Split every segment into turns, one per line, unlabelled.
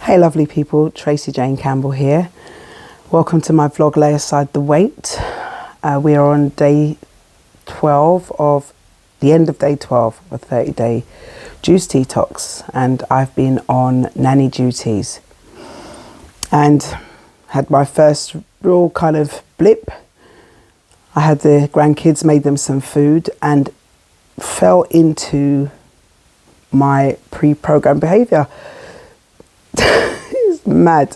Hey lovely people, Tracy Jane Campbell here. Welcome to my vlog Lay Aside the Weight. We are on day 12 of the end of day 12 of a 30-day juice detox, and I've been on nanny duties and had my first real kind of blip. I had the grandkids, made them some food and fell into my pre-programmed behaviour. It's mad.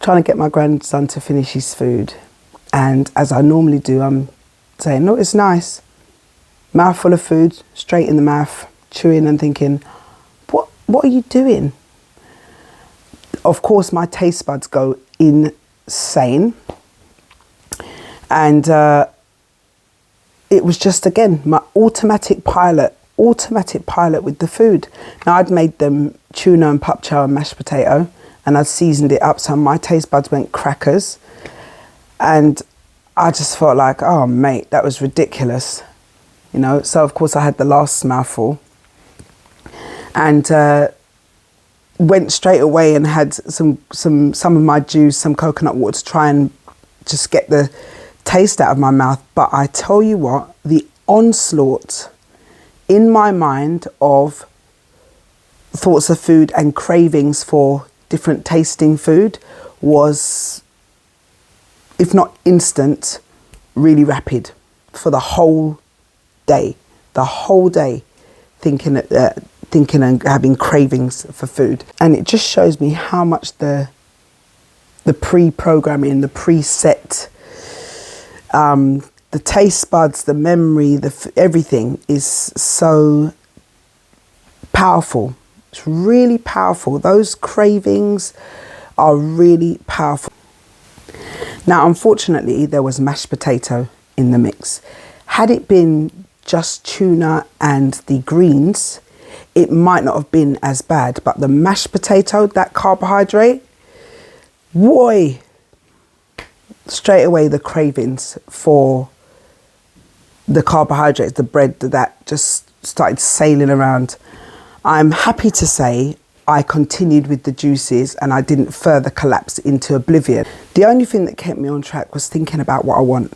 Trying to get my grandson to finish his food, and as I normally do, I'm saying, no, it's nice. Mouthful of food, straight in the mouth, chewing and thinking, what are you doing? Of course, my taste buds go insane. And it was just, again, my automatic pilot with the food. Now, I'd made them tuna and pup chow and mashed potato, and I'd seasoned it up, so my taste buds went crackers. And I just felt like, oh, mate, that was ridiculous. You know, so of course I had the last mouthful and went straight away and had some of my juice, some coconut water to try and just get the taste out of my mouth. But I tell you what, the onslaught in my mind of thoughts of food and cravings for different tasting food was, if not instant, really rapid for the whole day. Thinking and having cravings for food. And it just shows me how much the pre-programming, the preset, the taste buds, the memory, everything is so powerful. It's really powerful. Those cravings are really powerful. Now, unfortunately, there was mashed potato in the mix. Had it been just tuna and the greens, it might not have been as bad. But the mashed potato, that carbohydrate, boy, straight away the cravings for the carbohydrates, the bread, that just started sailing around. I'm happy to say I continued with the juices and I didn't further collapse into oblivion. The only thing that kept me on track was thinking about what I want,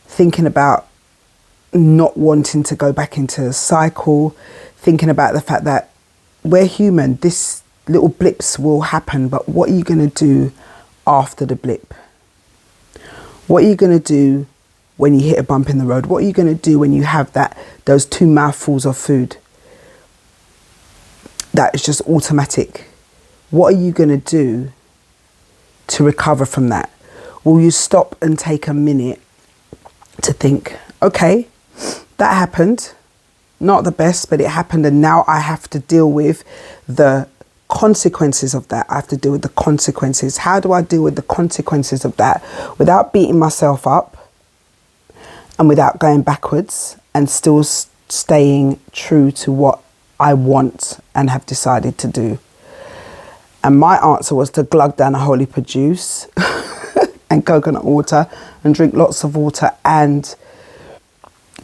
thinking about not wanting to go back into a cycle, thinking about the fact that we're human, this little blips will happen, but what are you going to do after the blip? What are you going to do when you hit a bump in the road? What are you going to do when you have those 2 mouthfuls of food? That is just automatic. What are you going to do to recover from that? Will you stop and take a minute to think, okay, that happened, not the best, but it happened, and now I have to deal with the consequences of that. I have to deal with the consequences. How do I deal with the consequences of that without beating myself up and without going backwards and still staying true to what I want and have decided to do? And my answer was to glug down a whole heap of juice and coconut water and drink lots of water and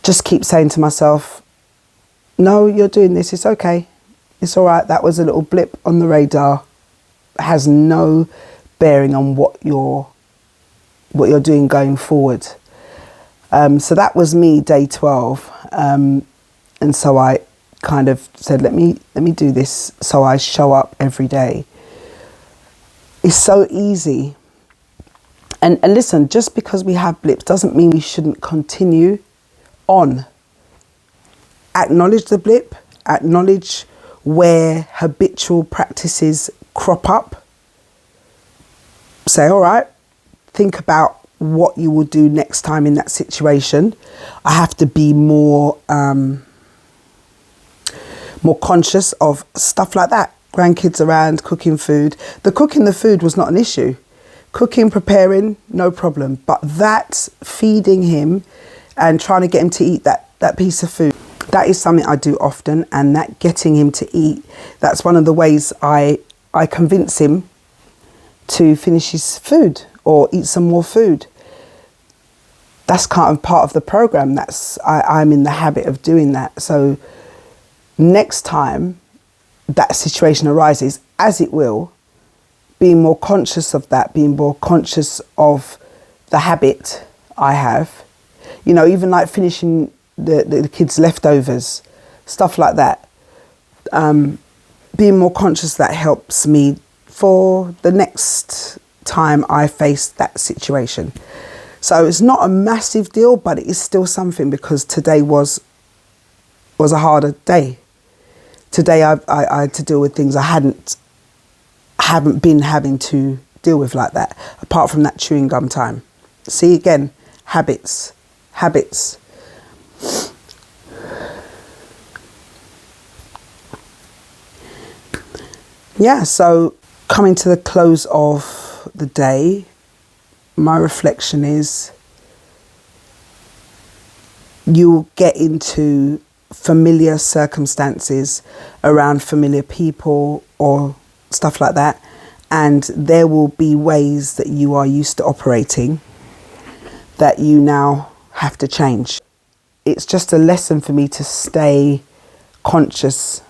just keep saying to myself, no, you're doing this, it's okay, it's all right, that was a little blip on the radar, it has no bearing on what you're doing going forward. So that was me, day 12, and so I kind of said, let me do this so I show up every day. It's so easy. And listen, just because we have blips doesn't mean we shouldn't continue on. Acknowledge the blip, acknowledge where habitual practices crop up. Say, all right, think about what you will do next time in that situation. I have to be more conscious of stuff like that. Grandkids around, cooking food. Cooking the food was not an issue. Cooking, preparing, no problem. But that feeding him and trying to get him to eat that piece of food, that is something I do often. And that getting him to eat, that's one of the ways I convince him to finish his food or eat some more food. That's kind of part of the program. I'm in the habit of doing that. So next time that situation arises, as it will, being more conscious of that, being more conscious of the habit I have, you know, even like finishing the kids' leftovers, stuff like that. Being more conscious, that helps me for the next time I face that situation. So it's not a massive deal, but it is still something, because today was a harder day. Today I had to deal with things I haven't been having to deal with like that, apart from that chewing gum time. See, again, habits. Yeah, so coming to the close of the day, my reflection is, you'll get into familiar circumstances around familiar people or stuff like that, and there will be ways that you are used to operating that you now have to change. It's just a lesson for me to stay conscious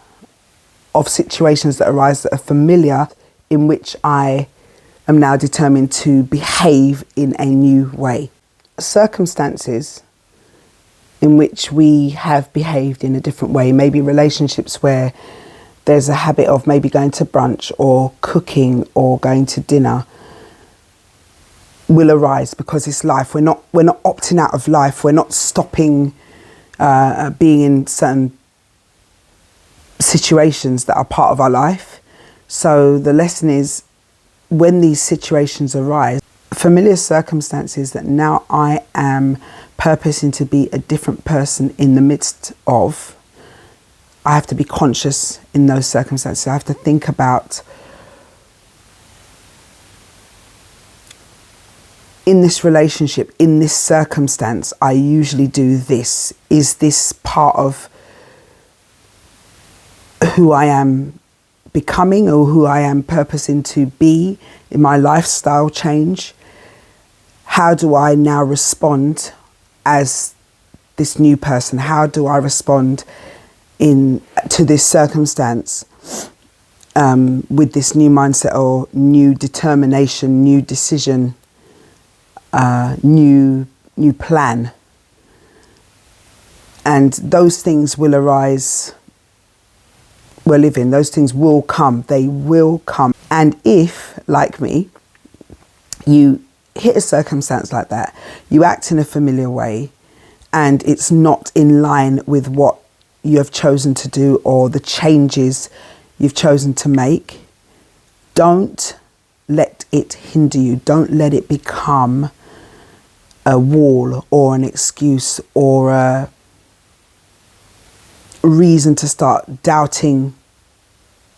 of situations that arise that are familiar, in which I am now determined to behave in a new way. Circumstances in which we have behaved in a different way, maybe relationships where there's a habit of maybe going to brunch or cooking or going to dinner, will arise because it's life. We're not opting out of life. We're not stopping being in certain situations that are part of our life. So the lesson is, when these situations arise, familiar circumstances that now I am purposing to be a different person in the midst of, I have to be conscious in those circumstances. I have to think about, in this relationship, in this circumstance, I usually do this. Is this part of who I am becoming, or who I am purposing to be in my lifestyle change? How do I now respond as this new person? How do I respond to this circumstance with this new mindset or new determination, new decision, new plan? And those things will arise. We're living, those things will come, they will come. And if, like me, you hit a circumstance like that, you act in a familiar way, and it's not in line with what you have chosen to do or the changes you've chosen to make, don't let it hinder you. Don't let it become a wall or an excuse or a reason to start doubting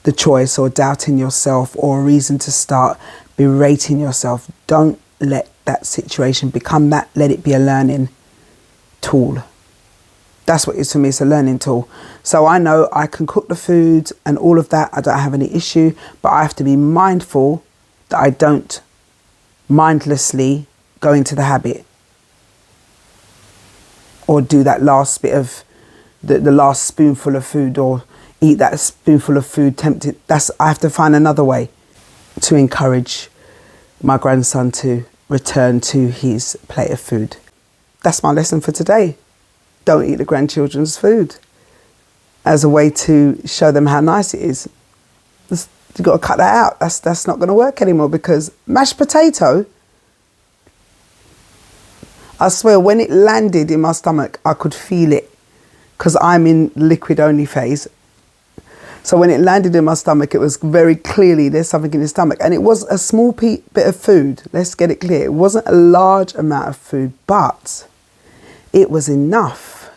the choice or doubting yourself, or a reason to start berating yourself. Don't let that situation become that. Let it be a learning tool. That's what it is for me. It's a learning tool. So I know I can cook the food and all of that. I don't have any issue, but I have to be mindful that I don't mindlessly go into the habit or do that last bit of the last spoonful of food, or eat that spoonful of food tempted. I have to find another way to encourage my grandson to return to his plate of food. That's my lesson for today. Don't eat the grandchildren's food, as a way to show them how nice it is. You've got to cut that out. That's not going to work anymore, because mashed potato, I swear, when it landed in my stomach, I could feel it, because I'm in liquid only phase. So when it landed in my stomach, it was very clearly there's something in the stomach. And it was a small bit of food. Let's get it clear. It wasn't a large amount of food, but it was enough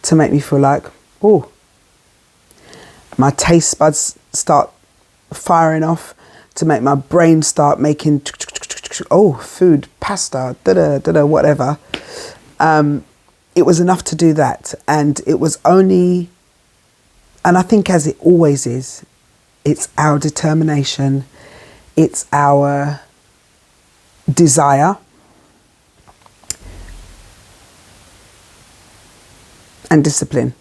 to make me feel like, oh, my taste buds start firing off, to make my brain start making, oh, food, pasta, whatever. It was enough to do that. And it was only, and I think, as it always is, it's our determination, it's our desire and discipline.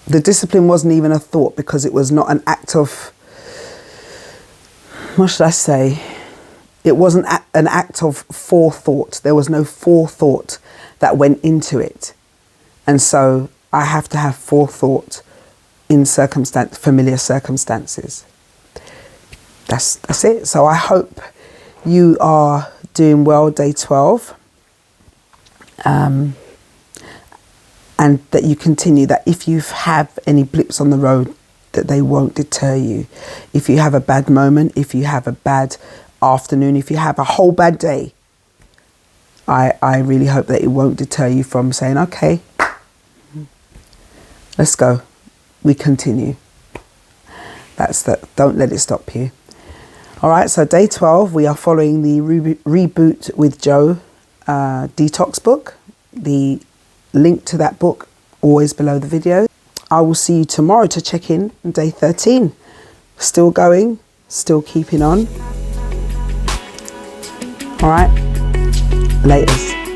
The discipline wasn't even a thought, because it was not an act of what should I say? It wasn't an act of forethought. There was no forethought that went into it. And so I have to have forethought in familiar circumstances. That's it. So I hope you are doing well, day 12. And that you continue, that if you have any blips on the road, that they won't deter you. If you have a bad moment, if you have a bad afternoon, if you have a whole bad day, I really hope that it won't deter you from saying, okay, let's go. We continue. That's that. Don't let it stop you. All right, so day 12, we are following the Reboot with Joe detox book. The link to that book always below the video. I will see you tomorrow to check in on day 13. Still going, still keeping on. All right, laters.